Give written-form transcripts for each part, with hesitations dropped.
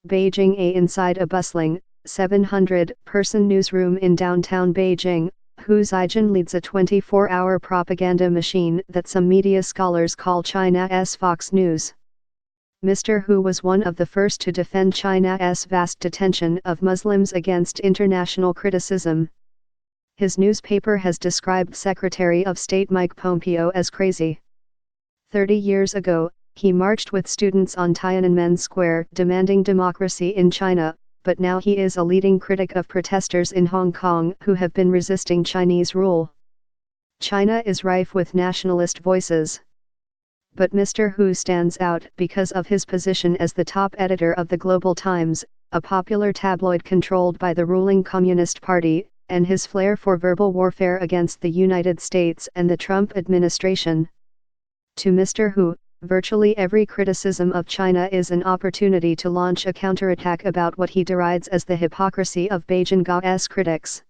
Beijing inside a bustling, 700-person newsroom in downtown Beijing, Hu Zijin leads a 24-hour propaganda machine that some media scholars call China's Fox News. Mr. Hu was one of the first to defend China's vast detention of Muslims against international criticism. His newspaper has described Secretary of State Mike Pompeo as crazy. 30 years ago, he marched with students on Tiananmen Square demanding democracy in China, but now he is a leading critic of protesters in Hong Kong who have been resisting Chinese rule. China is rife with nationalist voices. But Mr. Hu stands out because of his position as the top editor of the Global Times, a popular tabloid controlled by the ruling Communist Party, and his flair for verbal warfare against the United States and the Trump administration. To Mr. Hu, virtually every criticism of China is an opportunity to launch a counterattack about what he derides as the hypocrisy of Beijing's critics.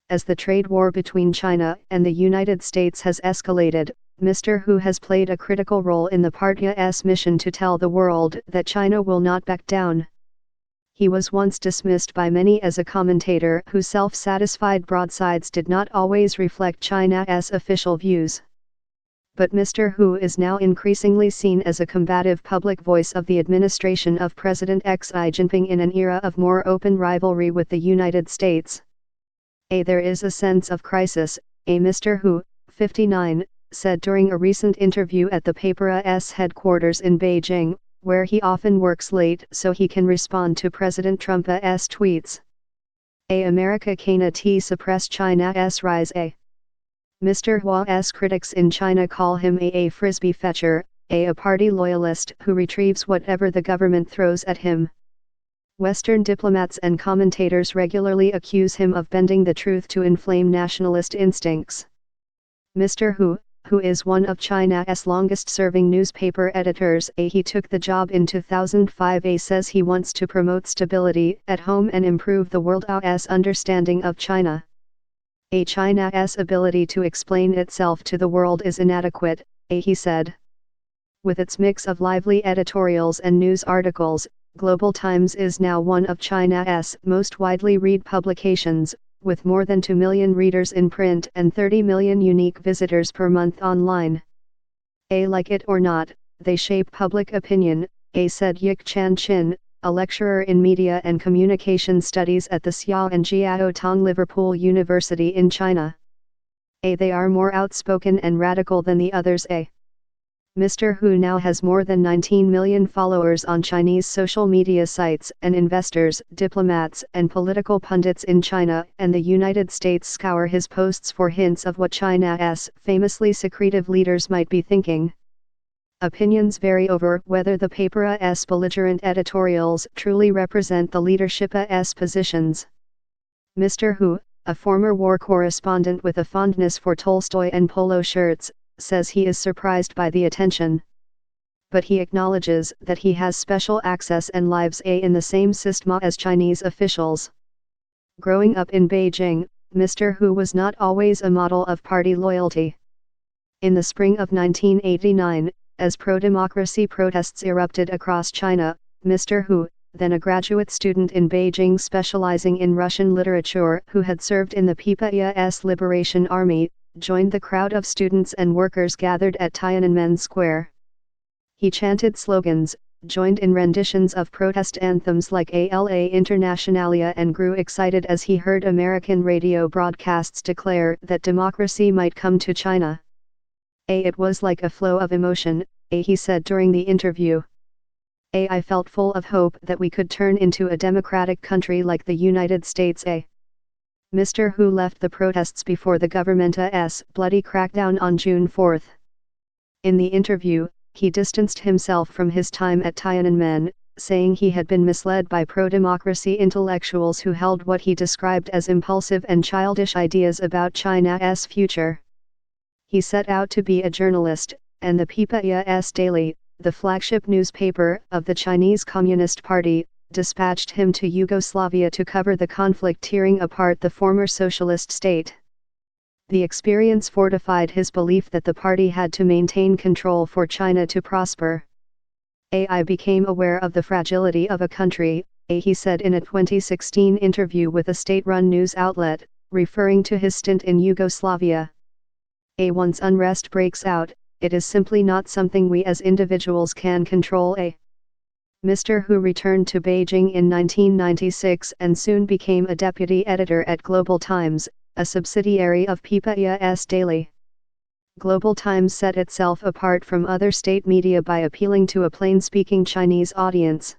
As the trade war between China and the United States has escalated, Mr. Hu has played a critical role in the party's mission to tell the world that China will not back down. He was once dismissed by many as a commentator whose self-satisfied broadsides did not always reflect China's official views. But Mr. Hu is now increasingly seen as a combative public voice of the administration of President Xi Jinping in an era of more open rivalry with the United States. There is a sense of crisis, Mr. Hu, 59, said during a recent interview at the paper's headquarters in Beijing, where he often works late so he can respond to President Trump's tweets. America cannot suppress China's rise. Mr. Hua's critics in China call him a frisbee fetcher, a party loyalist who retrieves whatever the government throws at him. Western diplomats and commentators regularly accuse him of bending the truth to inflame nationalist instincts. Mr. Hu is one of China's longest-serving newspaper editors. He took the job in 2005. Says he wants to promote stability at home and improve the world's understanding of China. China's ability to explain itself to the world is inadequate, he said. With its mix of lively editorials and news articles, Global Times is now one of China's most widely read publications, with more than 2 million readers in print and 30 million unique visitors per month online. Like it or not, they shape public opinion, said Yik Chan Chin, a lecturer in media and communication studies at the Xiao and Jiao Tong Liverpool University in China. They are more outspoken and radical than the others. Mr. Hu now has more than 19 million followers on Chinese social media sites, and investors, diplomats, and political pundits in China and the United States scour his posts for hints of what China's famously secretive leaders might be thinking. Opinions vary over whether the paper's belligerent editorials truly represent the leadership's positions. Mr. Hu, a former war correspondent with a fondness for Tolstoy and polo shirts, says he is surprised by the attention. But he acknowledges that he has special access and lives in the same system as Chinese officials. Growing up in Beijing, Mr. Hu was not always a model of party loyalty. In the spring of 1989, as pro-democracy protests erupted across China, Mr. Hu, then a graduate student in Beijing specializing in Russian literature who had served in the People's Liberation Army, joined the crowd of students and workers gathered at Tiananmen Square. He chanted slogans, joined in renditions of protest anthems like ALA Internationalia, and grew excited as he heard American radio broadcasts declare that democracy might come to China. It was like a flow of emotion, he said during the interview. I felt full of hope that we could turn into a democratic country like the United States. Mr. Hu left the protests before the government's bloody crackdown on June 4. In the interview, he distanced himself from his time at Tiananmen, saying he had been misled by pro-democracy intellectuals who held what he described as impulsive and childish ideas about China's future. He set out to be a journalist, and the People's Daily, the flagship newspaper of the Chinese Communist Party, dispatched him to Yugoslavia to cover the conflict tearing apart the former socialist state. The experience fortified his belief that the party had to maintain control for China to prosper. I became aware of the fragility of a country, he said in a 2016 interview with a state-run news outlet, referring to his stint in Yugoslavia. Once unrest breaks out, it is simply not something we as individuals can control. Mr. Hu returned to Beijing in 1996 and soon became a deputy editor at Global Times, a subsidiary of PPAS Daily. Global Times set itself apart from other state media by appealing to a plain-speaking Chinese audience.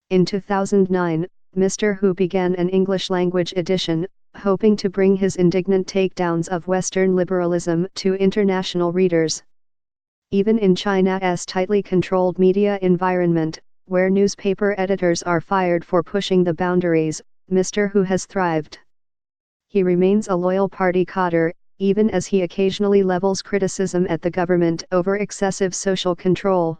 In 2009, Mr. Hu began an English-language edition, hoping to bring his indignant takedowns of Western liberalism to international readers. Even in China's tightly controlled media environment, where newspaper editors are fired for pushing the boundaries, Mr. Hu has thrived. He remains a loyal party cadre, even as he occasionally levels criticism at the government over excessive social control.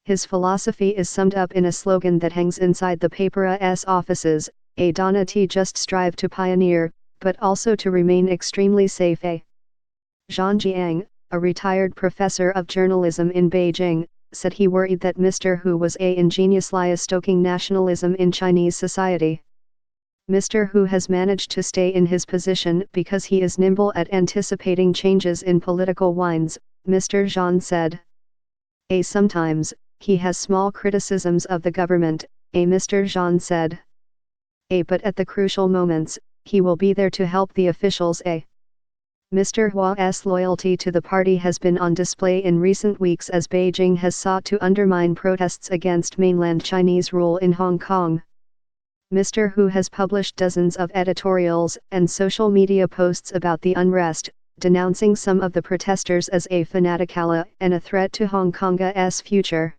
His philosophy is summed up in a slogan that hangs inside the paper's offices: "Donna T just strive to pioneer, but also to remain extremely safe." Zhang Jiang, a retired professor of journalism in Beijing, said he worried that Mr. Hu was ingeniously stoking nationalism in Chinese society. Mr. Hu has managed to stay in his position because he is nimble at anticipating changes in political winds, Mr. Zhang said. Sometimes, he has small criticisms of the government, Mr. Zhang said. But at the crucial moments, he will be there to help the officials. Mr. Hua's loyalty to the party has been on display in recent weeks as Beijing has sought to undermine protests against mainland Chinese rule in Hong Kong. Mr. Hu has published dozens of editorials and social media posts about the unrest, denouncing some of the protesters as a fanatical and a threat to Hong Kong's future.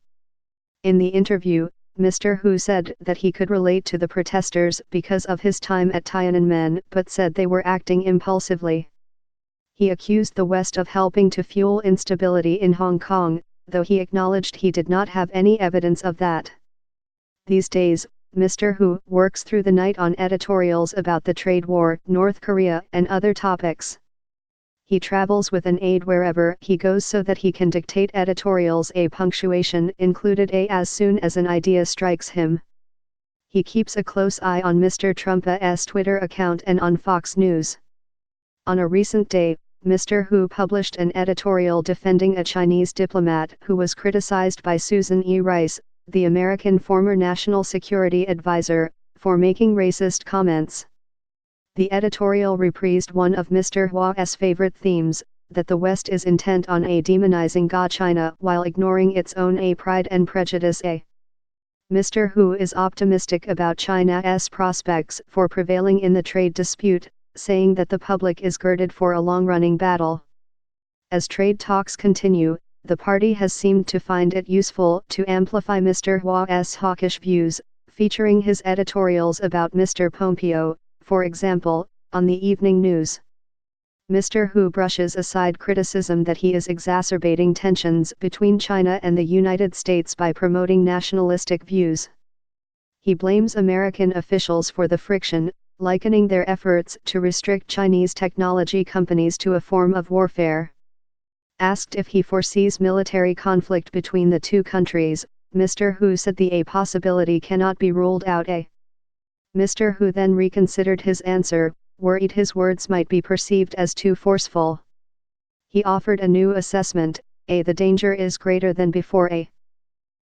In the interview, Mr. Hu said that he could relate to the protesters because of his time at Tiananmen, but said they were acting impulsively. He accused the West of helping to fuel instability in Hong Kong, though he acknowledged he did not have any evidence of that. These days, Mr. Hu works through the night on editorials about the trade war, North Korea, and other topics. He travels with an aide wherever he goes so that he can dictate editorials. Punctuation included as soon as an idea strikes him. He keeps a close eye on Mr. Trump's Twitter account and on Fox News. On a recent day, Mr. Hu published an editorial defending a Chinese diplomat who was criticized by Susan E. Rice, the American former National Security Advisor, for making racist comments. The editorial reprised one of Mr. Hua's favorite themes, that the West is intent on demonizing China while ignoring its own pride and prejudice. Mr. Hu is optimistic about China's prospects for prevailing in the trade dispute, saying that the public is girded for a long-running battle. As trade talks continue, the party has seemed to find it useful to amplify Mr. Hua's hawkish views, featuring his editorials about Mr. Pompeo, for example, on the evening news. Mr. Hu brushes aside criticism that he is exacerbating tensions between China and the United States by promoting nationalistic views. He blames American officials for the friction, likening their efforts to restrict Chinese technology companies to a form of warfare. Asked if he foresees military conflict between the two countries, Mr. Hu said the possibility cannot be ruled out. Mr. Hu then reconsidered his answer, worried his words might be perceived as too forceful. He offered a new assessment: the danger is greater than before.